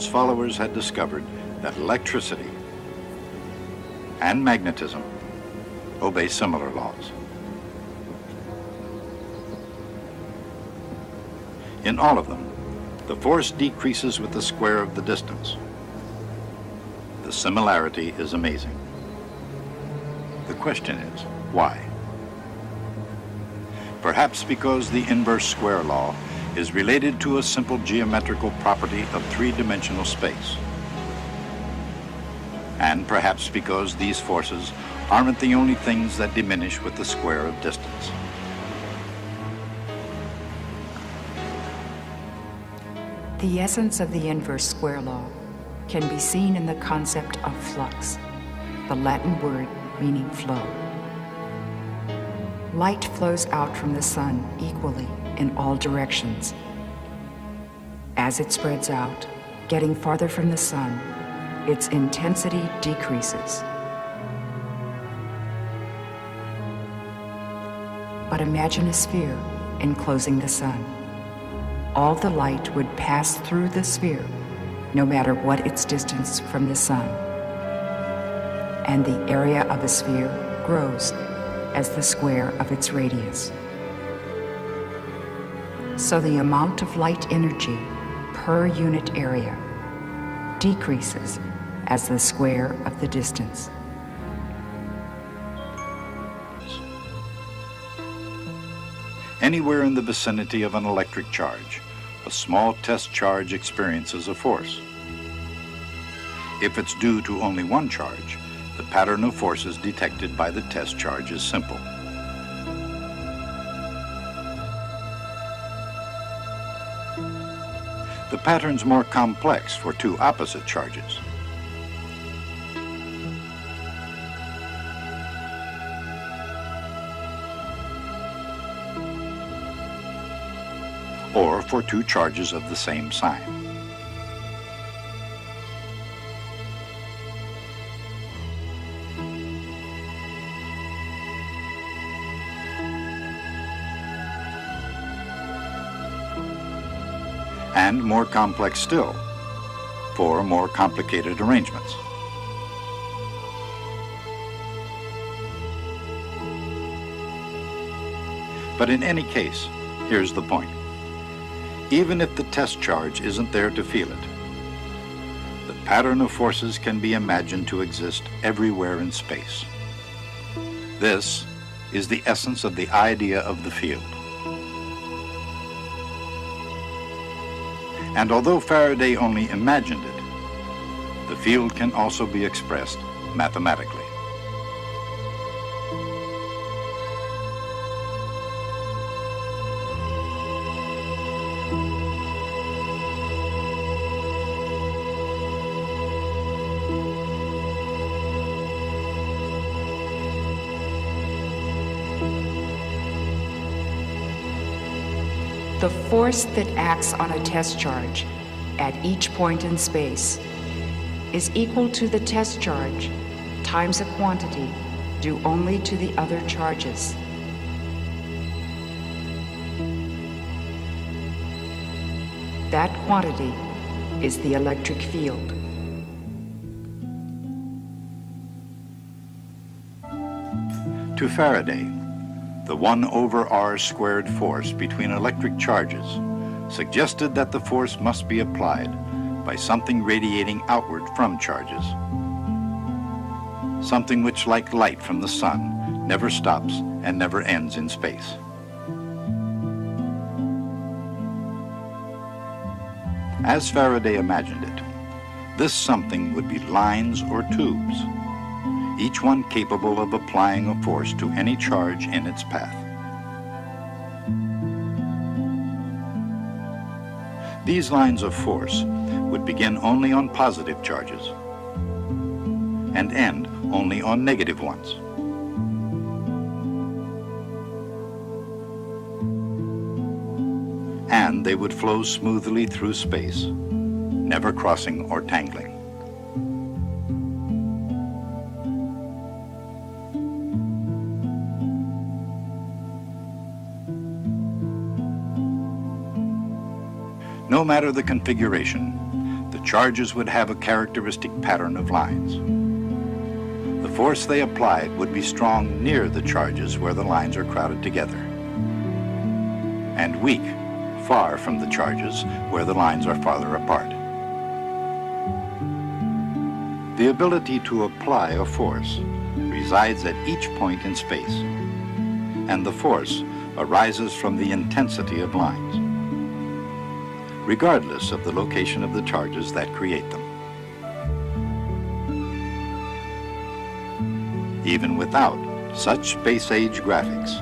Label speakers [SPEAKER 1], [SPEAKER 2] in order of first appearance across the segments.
[SPEAKER 1] Newton's followers had discovered that electricity and magnetism obey similar laws. In all of them, the force decreases with the square of the distance. The similarity is amazing. The question is, why? Perhaps because the inverse square law is related to a simple geometrical property of three-dimensional space. And perhaps because these forces aren't the only things that diminish with the square of distance.
[SPEAKER 2] The essence of the inverse square law can be seen in the concept of flux, the Latin word meaning flow. Light flows out from the sun equally in all directions. As it spreads out, getting farther from the sun, its intensity decreases. But imagine a sphere enclosing the sun. All the light would pass through the sphere, no matter what its distance from the sun. And the area of a sphere grows as the square of its radius. So the amount of light energy per unit area decreases as the square of the distance.
[SPEAKER 1] Anywhere in the vicinity of an electric charge, a small test charge experiences a force. If it's due to only one charge, the pattern of forces detected by the test charge is simple. The pattern's more complex for two opposite charges. Or for two charges of the same sign. And more complex still, for more complicated arrangements. But in any case, here's the point. Even if the test charge isn't there to feel it, the pattern of forces can be imagined to exist everywhere in space. This is the essence of the idea of the field. And although Faraday only imagined it, the field can also be expressed mathematically.
[SPEAKER 2] The force that acts on a test charge at each point in space is equal to the test charge times a quantity due only to the other charges. That quantity is the electric field.
[SPEAKER 1] To Faraday, the 1/r² force between electric charges suggested that the force must be applied by something radiating outward from charges. Something which, like light from the sun, never stops and never ends in space. As Faraday imagined it, this something would be lines or tubes, each one capable of applying a force to any charge in its path. These lines of force would begin only on positive charges and end only on negative ones. And they would flow smoothly through space, never crossing or tangling. No matter the configuration, the charges would have a characteristic pattern of lines. The force they applied would be strong near the charges where the lines are crowded together, and weak far from the charges where the lines are farther apart. The ability to apply a force resides at each point in space, and the force arises from the intensity of lines, regardless of the location of the charges that create them. Even without such space-age graphics,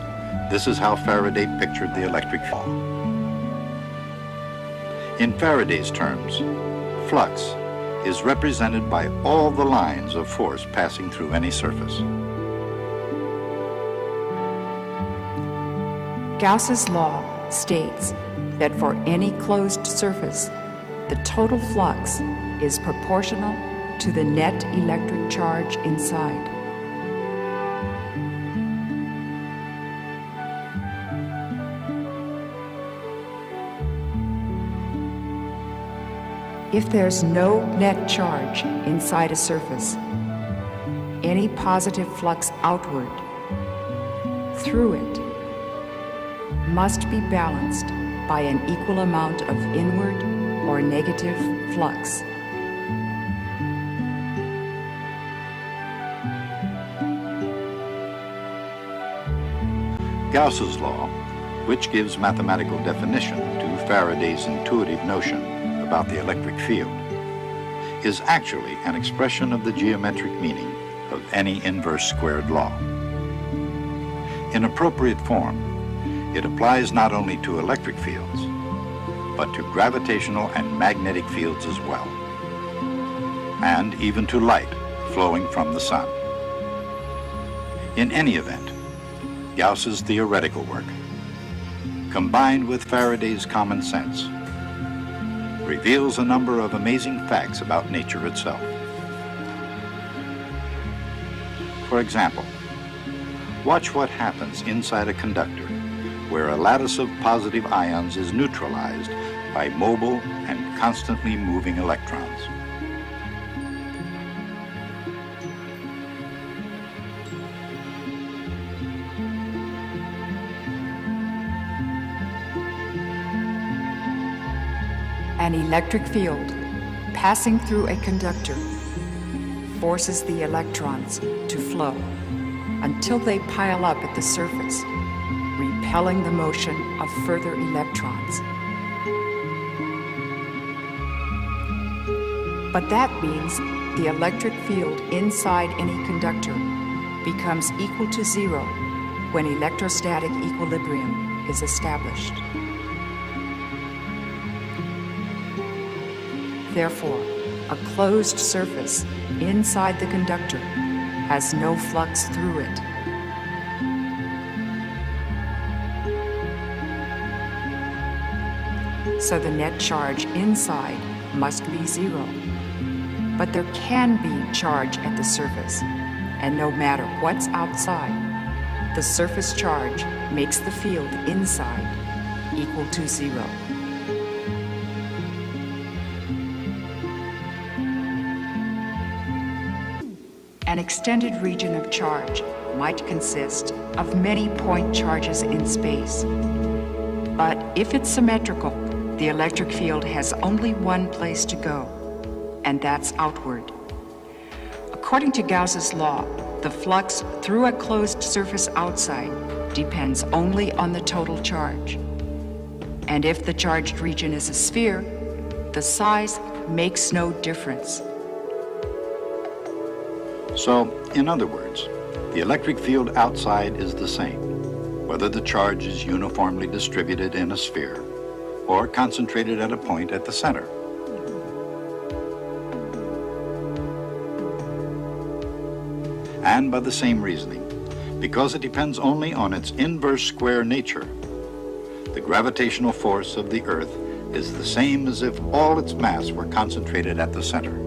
[SPEAKER 1] this is how Faraday pictured the electric field. In Faraday's terms, flux is represented by all the lines of force passing through any surface.
[SPEAKER 2] Gauss's law states that for any closed surface, the total flux is proportional to the net electric charge inside. If there's no net charge inside a surface, any positive flux outward through it must be balanced by an equal amount of inward or negative flux.
[SPEAKER 1] Gauss's law, which gives mathematical definition to Faraday's intuitive notion about the electric field, is actually an expression of the geometric meaning of any inverse squared law. In appropriate form, it applies not only to electric fields, but to gravitational and magnetic fields as well, and even to light flowing from the sun. In any event, Gauss's theoretical work, combined with Faraday's common sense, reveals a number of amazing facts about nature itself. For example, watch what happens inside a conductor where a lattice of positive ions is neutralized by mobile and constantly moving electrons.
[SPEAKER 2] An electric field passing through a conductor forces the electrons to flow until they pile up at the surface, repelling the motion of further electrons. But that means the electric field inside any conductor becomes equal to zero when electrostatic equilibrium is established. Therefore, a closed surface inside the conductor has no flux through it. So the net charge inside must be zero. But there can be charge at the surface, and no matter what's outside, the surface charge makes the field inside equal to zero. An extended region of charge might consist of many point charges in space. But if it's symmetrical, the electric field has only one place to go, and that's outward. According to Gauss's law, the flux through a closed surface outside depends only on the total charge. And if the charged region is a sphere, the size makes no difference.
[SPEAKER 1] So, in other words, the electric field outside is the same, whether the charge is uniformly distributed in a sphere or concentrated at a point at the center. And by the same reasoning, because it depends only on its inverse square nature, the gravitational force of the Earth is the same as if all its mass were concentrated at the center.